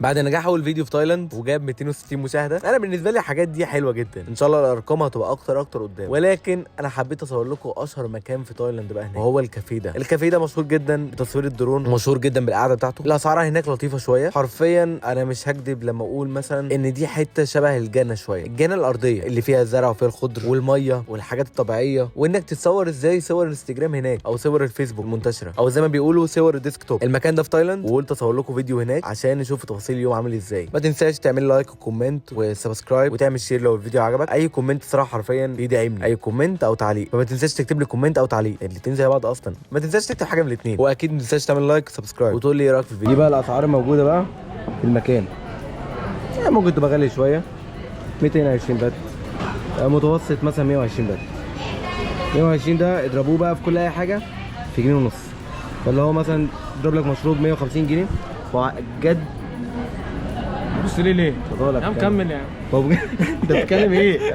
بعد نجاح اول فيديو في تايلاند وجاب 260 مشاهده، انا بالنسبه لي الحاجات دي حلوه جدا، ان شاء الله الارقام هتبقى اكتر قدام. ولكن انا حبيت اصور لكم اشهر مكان في تايلاند بقى هناك، وهو الكافيه ده. الكافيه ده مشهور جدا بتصوير الدرون، ومشهور جدا بالقعده بتاعته. الاسعار هناك لطيفه شويه، حرفيا انا مش هكدب لما اقول مثلا ان دي حته شبه الجنه شويه، الجنه الارضيه اللي فيها الزرع وفيها الخضر والميه والحاجات الطبيعيه، وانك تتصور ازاي صور الانستجرام هناك او صور الفيسبوك المنتشره، او زي ما بيقولوا صور الديسكتوب. المكان ده في تايلاند، وقلت اصور لكم فيديو هناك عشان نشوف تفاصيل اليوم عامل ازاي. ما تنساش تعمل لايك وكومنت وسبسكرايب وتعمل شير لو الفيديو عجبك. اي كومنت صراحه حرفيا بيدعمني، اي كومنت او تعليق، فما تنساش تكتب لي كومنت او تعليق، الاثنين زي بعض اصلا. ما تنساش تكتب حاجه من الاثنين، واكيد ما تنساش تعمل لايك وسبسكرايب وتقول لي ايه رايك في الفيديو. دي بقى الاسعار الموجوده بقى في المكان، يعني ممكن تبقى غاليه شويه، 220 بات، متوسط مثلا 120 بات. 120 ده اضربوه بقى في كل اي حاجه في جنيه ونص، فاللي هو مثلا اضرب لك مشروب 150 جنيه بجد. بص ليه؟ يا عم كمل يا عم. هو بجد انت بتتكلم ايه؟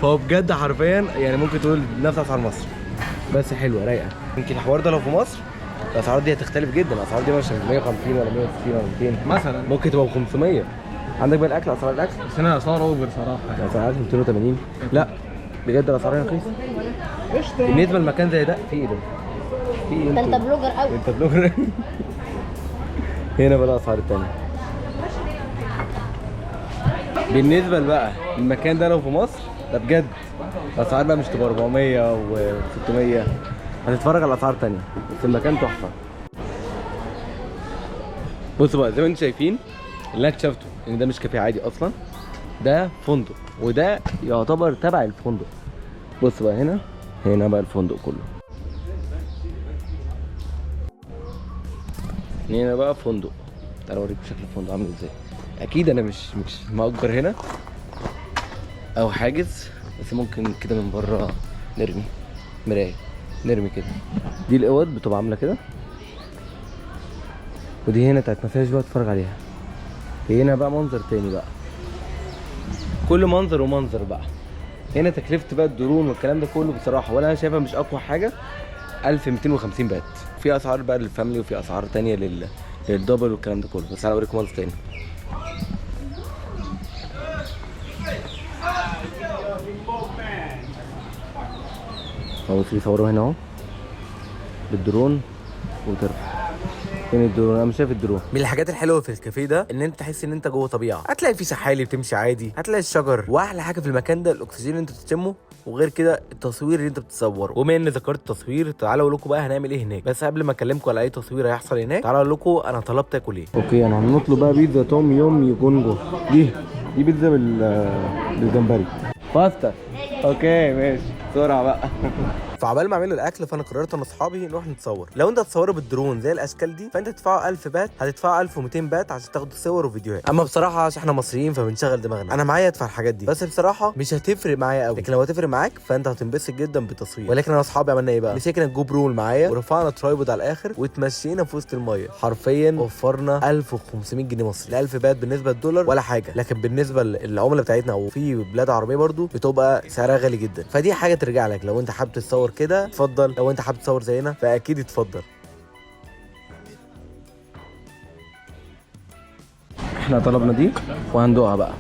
فهو بجد حرفيا يعني ممكن تقول نفس اسعار مصر، بس حلوه رايقه. يمكن الحوار ده لو في مصر الاسعار دي هتختلف جدا، الاسعار دي مش 150 ولا 160 ولا 200 مثلا، ممكن تبقى ب 500. عندك بقى الاكل، اسعار الاكل بس هنا اسعار اوفر صراحه. اسعار الاكل 280. لا بجد الاسعار هنا رخيصه بالنسبه لمكان زي ده. في ايه ده؟ في ايه؟ ده انت بلوجر قوي. انت بلوجر. هنا بقى الاسعار التانية بالنسبه بقى المكان ده لو في مصر ده بجد الاسعار بقى مش تبقى 400 و600، هتتفرج على اسعار تانية، بس المكان تحفه. بصوا بقى زي ما انتم شايفين اللي انا اكتشفته ان ده مش كافيه عادي اصلا، ده فندق، وده يعتبر تبع الفندق. بص بقى هنا بقى الفندق كله، هنا بقى فندق. تعالوا اوريكم شكل الفندق عامل ازاي. اكيد انا مش مأجر هنا او حاجز، بس ممكن كده من بره نرمي مرايه، نرمي كده. دي الاوض بتبقى عامله كده، ودي هنا بتاعت مساج بقى اتفرج عليها. هنا بقى منظر تاني بقى، كل منظر ومنظر بقى. هنا تكلفة بقى الدرون والكلام ده كله بصراحة، ولا انا شايفها مش اقوى حاجة، 1250 بات. في اسعار بقى للفاميلي وفي اسعار تانية للدبل والكلام ده كله، بس انا اوريكم منظر تاني. اهو بيصوروا هنا اهو بالدرون وترفع. فين الدرون؟ انا مش شايف الدرون. من الحاجات الحلوه في الكافيه ده ان انت تحس ان انت جوه طبيعه، هتلاقي في سحالي بتمشي عادي، هتلاقي الشجر، واحلى حاجه في المكان ده الاكسجين اللي انت بتشمه، وغير كده التصوير اللي انت بتصوره. وبما ان ذكرت التصوير، تعالوا اقول لكم بقى هنعمل ايه هناك. بس قبل ما اكلمكم على اي تصوير هيحصل هناك، تعالوا اقول لكم انا طلبت اكل ايه. اوكي انا هنطلب بقى بيتزا توم يوم يجونجو. دي بيتزا بالجمبري باستا. اوكي ماشي بسرعه بقى. فعبال ما اعملوا الاكل، فانا قررت انا واصحابي نروح نتصور. لو انت هتصوره بالدرون زي الاشكال دي، فانت هتدفعوا 1000 بات، هتدفعوا 1200 بات عشان تاخدوا صور وفيديوهات. اما بصراحه عشان احنا مصريين فبنشغل دماغنا، انا معايا ادفع الحاجات دي، بس بصراحه مش هتفرق معايا قوي. لكن لو هتفرق معاك فانت هتنبسط جدا بالتصوير. ولكن انا واصحابي عملنا ايه بقى؟ مسكنا الجو برو معايا ورفعنا ترايبود على الاخر وتمشينا في وسط الميه. حرفيا وفرنا 1500 جنيه مصري. ال 1000 بات بالنسبه للدولار ولا حاجه، لكن بالنسبه للعمله بتاعتنا او في بلاد عربيه برضو بتبقى سعرها غالي جدا. فدي حاجه ترجع لك، لو انت حابب تتصور كده اتفضل، لو انت حابب تصور زينا فاكيد اتفضل. احنا طلبنا دي وهندوقها بقى.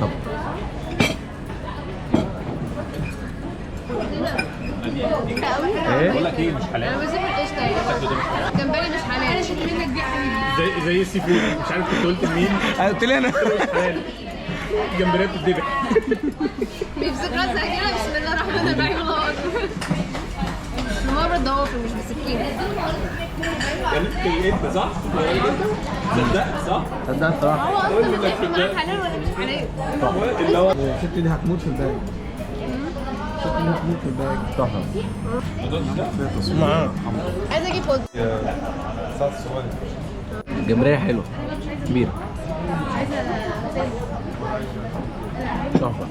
طب ايه؟ بقول لك ايه مش حلال. انا بسيب القشطه جمبري مش حلال. منك دي حبيبي زي السي فود، مش عارف كنت قلت لمين. قلت لي انا مش حلال. جمبريه بتتذبح. بيمسك راسها كده بسم الله الرحمن الرحيم الله اكبر. المره الضوافر مش بسكينه. يعني انت صح؟ صدقت صح؟ صدقت صراحه. هو اصلا بتفرق معاك حلال ولا مش حلال؟ اللي هو الست دي هتموت في الباقي. الست دي هتموت في الباقي. تحفه. عايزه اجيب فوز. جمبريه حلوه كبيره. تحفه.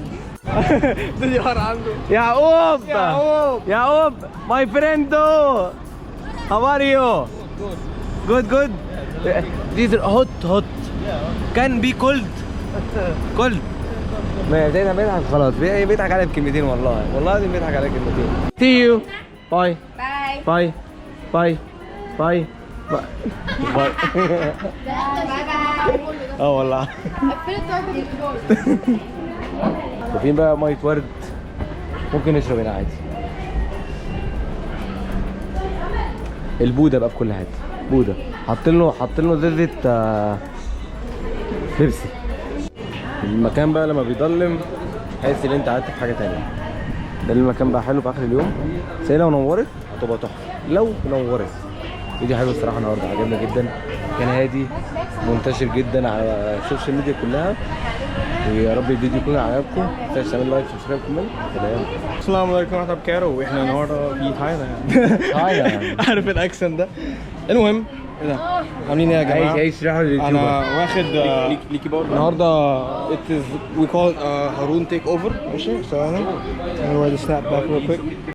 يعقوب my friend how are you? good these are hot can be cold ما زي بيضحك خلاص، بيضحك عليا بكلمتين، والله العظيم بيضحك عليا كلمتين. see you bye باي. باي باي باي. اه والله. وفين بقى ميه ورد ممكن نشرب هنا عادي. البوده بقى في كل حته، بوده حاطين له ازازه بيبسي. المكان بقى لما بيضلم تحس ان انت قعدت في حاجه تانية. ده المكان بقى حلو في اخر اليوم، بس هي لو نورت هتبقى تحفه. لو نورت فيديو حلو الصراحه النهارده، عجبنا جدا، كان هادي منتشر جدا على السوشيال ميديا كلها. ويا رب الفيديو يكون عجبكم، ما تنساش تعمل لايك وسبسكرايب كمان. سلام. السلام عليكم ورحمة الله وبركاته. واحنا النهارده في تايلاند. تايلاند. عارف الاكسنت ده؟ المهم ايه ده؟ عاملين ايه يا جماعة؟ عايش راحوا لليوتيوبر. انا واخد ليكي برضه النهارده it is we call هارون take over. ماشي ثواني. I'm gonna snap back real quick.